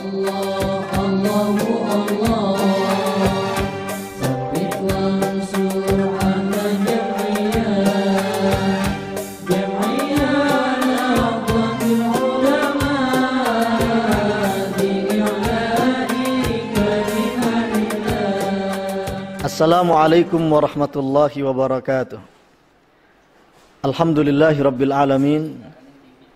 Assalamualaikum warahmatullahi wabarakatuh. Alhamdulillahi rabbil alamin.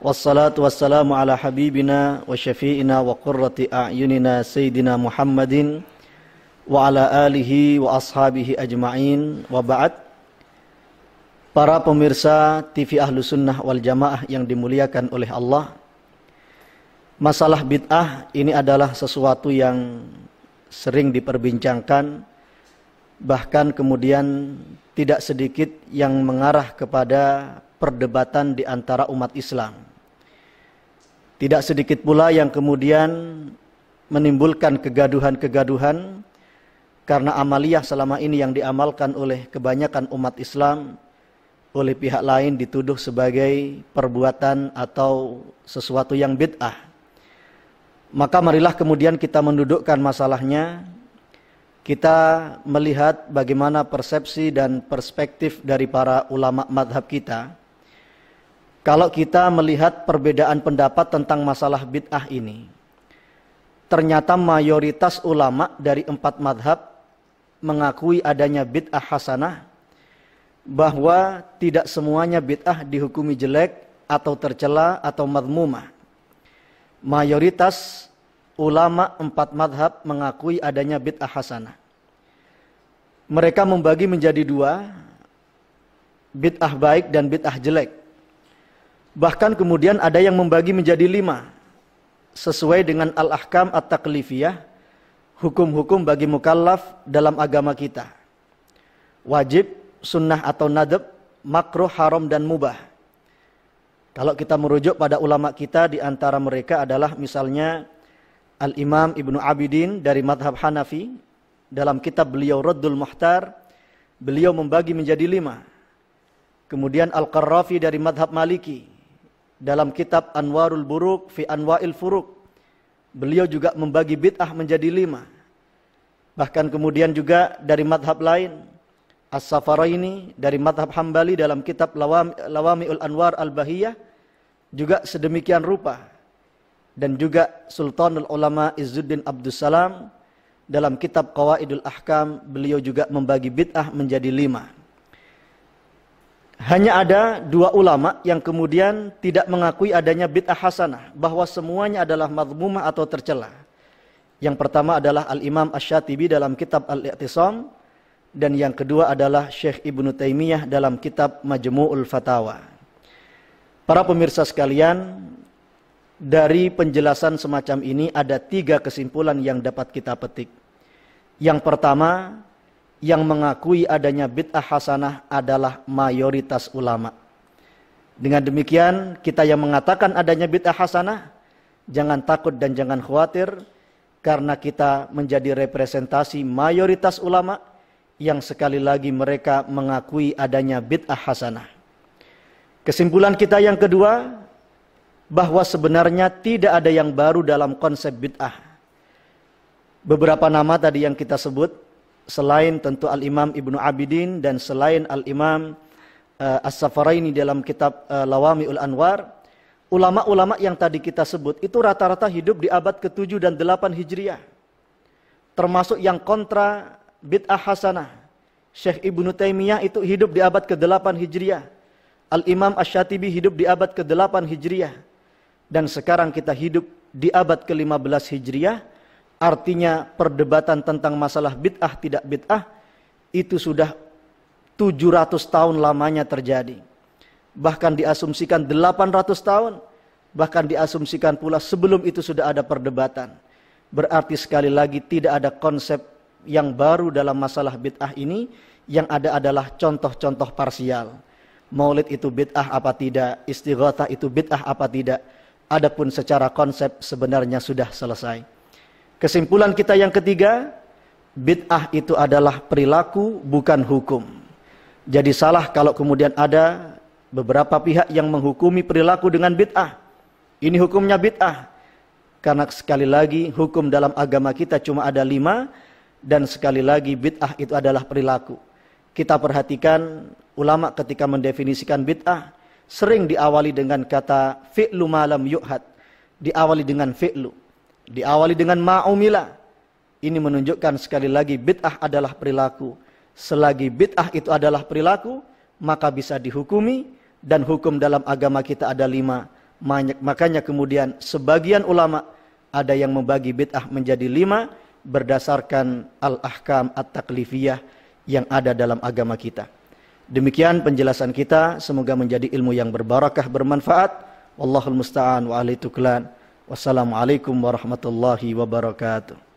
Wassalatu wassalamu ala habibina wa syafi'ina wa qurrati a'yunina Sayyidina Muhammadin wa ala alihi wa ashabihi ajma'in wa ba'd. Para pemirsa TV Ahlus Sunnah wal Jamaah yang dimuliakan oleh Allah, masalah bid'ah ini adalah sesuatu yang sering diperbincangkan, bahkan kemudian tidak sedikit yang mengarah kepada perdebatan di antara umat Islam. Tidak sedikit pula yang kemudian menimbulkan kegaduhan-kegaduhan karena amaliyah selama ini yang diamalkan oleh kebanyakan umat Islam oleh pihak lain dituduh sebagai perbuatan atau sesuatu yang bid'ah. Maka marilah kemudian kita mendudukkan masalahnya. Kita melihat bagaimana persepsi dan perspektif dari para ulama madhab kita. Kalau kita melihat perbedaan pendapat tentang masalah bid'ah ini, ternyata mayoritas ulama dari 4 madhab mengakui adanya bid'ah hasanah, bahwa tidak semuanya bid'ah dihukumi jelek atau tercela atau madhmumah. Mayoritas ulama 4 madhab mengakui adanya bid'ah hasanah. Mereka membagi menjadi 2, bid'ah baik dan bid'ah jelek. Bahkan kemudian ada yang membagi menjadi 5, sesuai dengan al-ahkam at-taklifiyah, hukum-hukum bagi mukallaf dalam agama kita. Wajib, sunnah atau nadab, makruh, haram dan mubah. Kalau kita merujuk pada ulama kita, di antara mereka adalah misalnya Al-Imam Ibnu Abidin dari madhab Hanafi. Dalam kitab beliau Raddul Muhtar, beliau membagi menjadi 5. Kemudian Al-Qarrafi dari madhab Maliki, dalam kitab Anwarul Buruk fi Anwa'il Furuq, beliau juga membagi bid'ah menjadi 5. Bahkan kemudian juga dari madhab lain, As-Safaraini dari madhab Hambali dalam kitab Lawami'ul Anwar Al-Bahiyah, juga sedemikian rupa. Dan juga Sultanul Ulama Izzuddin Abdussalam dalam kitab Qawaidul Ahkam, beliau juga membagi bid'ah menjadi 5. Hanya ada 2 ulama yang kemudian tidak mengakui adanya bid'ah hasanah, bahwa semuanya adalah madhmumah atau tercela. Yang pertama adalah Al-Imam Asy-Syatibi dalam kitab Al-I'tisam, dan yang kedua adalah Syekh Ibnu Taimiyah dalam kitab Majmu'ul Fatawa. Para pemirsa sekalian, dari penjelasan semacam ini ada 3 kesimpulan yang dapat kita petik. Yang pertama, yang mengakui adanya bid'ah hasanah adalah mayoritas ulama. Dengan demikian, kita yang mengatakan adanya bid'ah hasanah, jangan takut dan jangan khawatir, karena kita menjadi representasi mayoritas ulama yang sekali lagi mereka mengakui adanya bid'ah hasanah. Kesimpulan kita yang kedua, bahwa sebenarnya tidak ada yang baru dalam konsep bid'ah. Beberapa nama tadi yang kita sebut, selain tentu Al-Imam Ibnu Abidin dan selain Al-Imam As-Safaraini dalam kitab Lawami'ul Anwar, ulama-ulama yang tadi kita sebut itu rata-rata hidup di abad ke-7 dan 8 Hijriah. Termasuk yang kontra bid'ah hasanah. Syekh Ibnu Taimiyah itu hidup di abad ke-8 Hijriah. Al-Imam Asy-Syatibi hidup di abad ke-8 Hijriah. Dan sekarang kita hidup di abad ke-15 Hijriah, artinya perdebatan tentang masalah bid'ah tidak bid'ah itu sudah 700 tahun lamanya terjadi. Bahkan diasumsikan 800 tahun, bahkan diasumsikan pula sebelum itu sudah ada perdebatan. Berarti sekali lagi tidak ada konsep yang baru dalam masalah bid'ah ini, yang ada adalah contoh-contoh parsial. Maulid itu bid'ah apa tidak, istighatsah itu bid'ah apa tidak. Adapun secara konsep sebenarnya sudah selesai. Kesimpulan kita yang ketiga, bid'ah itu adalah perilaku bukan hukum. Jadi salah kalau kemudian ada beberapa pihak yang menghukumi perilaku dengan bid'ah. Ini hukumnya bid'ah. Karena sekali lagi hukum dalam agama kita cuma ada 5, dan sekali lagi bid'ah itu adalah perilaku. Kita perhatikan ulama ketika mendefinisikan bid'ah sering diawali dengan kata fi'lu ma lam yu'had, diawali dengan fi'lu, diawali dengan ma'umila. Ini menunjukkan sekali lagi bid'ah adalah perilaku. Selagi bid'ah itu adalah perilaku, maka bisa dihukumi, dan hukum dalam agama kita ada 5. Makanya kemudian sebagian ulama ada yang membagi bid'ah menjadi 5 berdasarkan al-ahkam at-taklifiyah yang ada dalam agama kita. Demikian penjelasan kita, semoga menjadi ilmu yang berbarakah, bermanfaat. Wallahul musta'an wa alaihi tuklan. Wassalamualaikum warahmatullahi wabarakatuh.